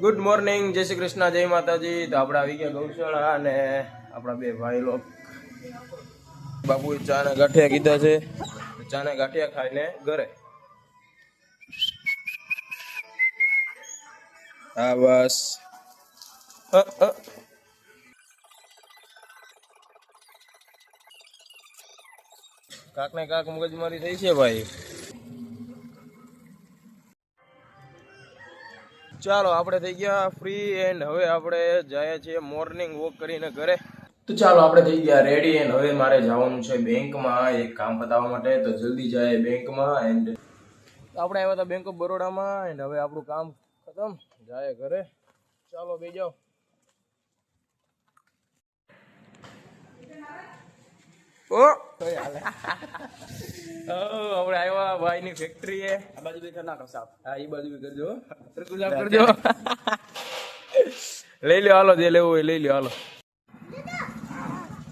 Good morning, જય શ્રી કૃષ્ણ, જય માતાજી। તો આપણે આવી ગયા ગૌશાળા અને આપણા બે ભાઈ લોક બાપુએ ચા ને ગાંઠિયા કીધા છે। ચા ને ગાંઠિયા ખાઈને ઘરે। હા બસ કાક ને કાક મગજમારી થઈ છે ભાઈ। ચાલો આપણે થઈ ગયા ફ્રી એન્ડ હવે આપણે જઈએ છીએ મોર્નિંગ વોક કરીને ઘરે। તો ચાલો આપણે થઈ ગયા રેડી એન્ડ હવે મારે જવાનું છે બેંકમાં એક કામ પતાવવા માટે। તો જલ્દી જાય બેંકમાં એન્ડ આપણે આવ્યા હતા બેંક ઓફ બરોડામાં એન્ડ હવે આપણું કામ ખતમ, જાય ઘરે। ચાલો બે જાઓ। ઓ આપણે આવ્યા ભાઈ ની ફેક્ટરી એ આ બાજુ બી કરી નાખો સાફ। હા એ બાજુ બી કરજો, કરજો લઈ લ્યો, હાલો જે લેવું હોય લઈ લ્યો, હાલો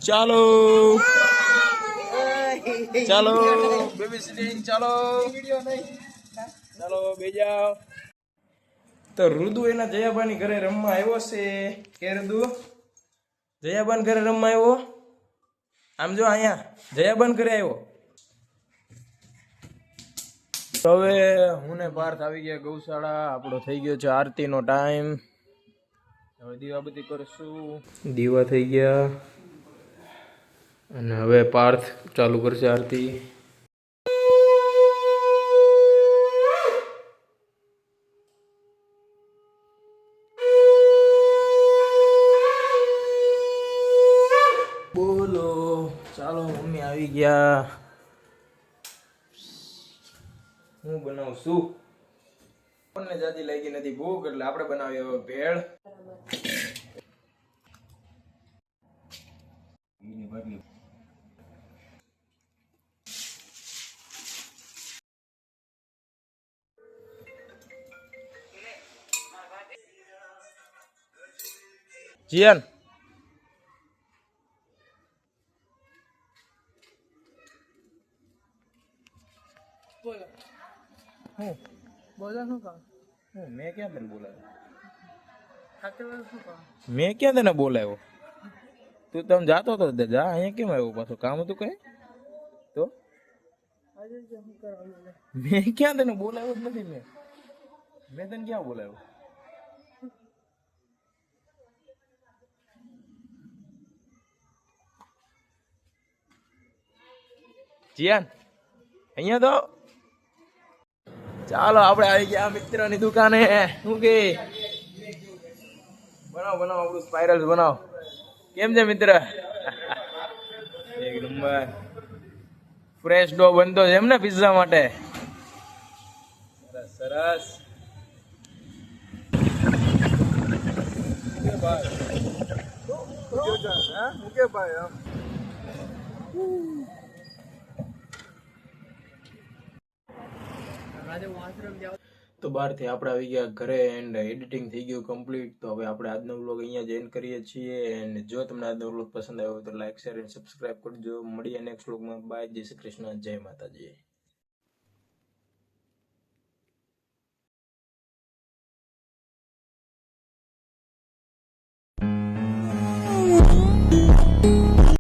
ચાલો ચાલો બેબી સિટિંગ, ચાલો ચાલો બે જાઓ। તો રુદુ એના જયાબાની ઘરે રમવા આવ્યો છે। કે રુદુ જયાબાન ઘરે રમવા આવ્યો? આમ જો અહીંયા જયાબાન ઘરે આવ્યો। હવે હું ને પાર્થ આવી ગયા ગૌશાળા। આપણો થઈ ગયો છે આરતી નો ટાઈમ। હવે દીવાબત્તી કરશું, દીવા થઈ ગયા અને હવે પાર્થ ચાલુ કરશે આરતી। બોલો ચાલો મમ્મી આવી ગયા। હું બનાવશું, આપણને જાજી લાગી નથી ભૂખ એટલે આપણે બનાવીએ હવે ભેળ। જીયાન મેં ક્યાં તને બોલાવ્યો? મેં ક્યાં તને બોલાવ્યો? તું તમે જાતો હતો જા, અહીંયા કેમ આવ્યો પાછો? કામ હતું કઈ? તો મેં ક્યાં તને બોલાવ્યો જ નથી। મેં તને ક્યાં બોલાવ્યો? જીયાન અહીંયા તો ચાલો આપણે આવી ગયા મિત્રની દુકાને। શું કે બનાવ બનાવ આપણું સ્પાઇરલ્સ બનાવ। કેમ છે મિત્ર? એક નંબર ફ્રેશ ડો બનતો છે એમ ને પિઝા માટે? સરસ સરસ। તો બહારથી આપણે આવી ગયા ઘરે એન્ડ એડિટિંગ થઈ ગયું કમ્પ્લીટ। તો હવે આપણે આજનો વ્લોગ અહીંયા જ એન્ડ કરીએ છીએ એન્ડ જો તમને આજનો વ્લોગ પસંદ આવ્યો તો લાઈક શેર એન્ડ સબસ્ક્રાઇબ કરજો। મળીએ નેક્સ્ટ વ્લોગમાં। બાય, જય શ્રી કૃષ્ણ, જય માતાજી।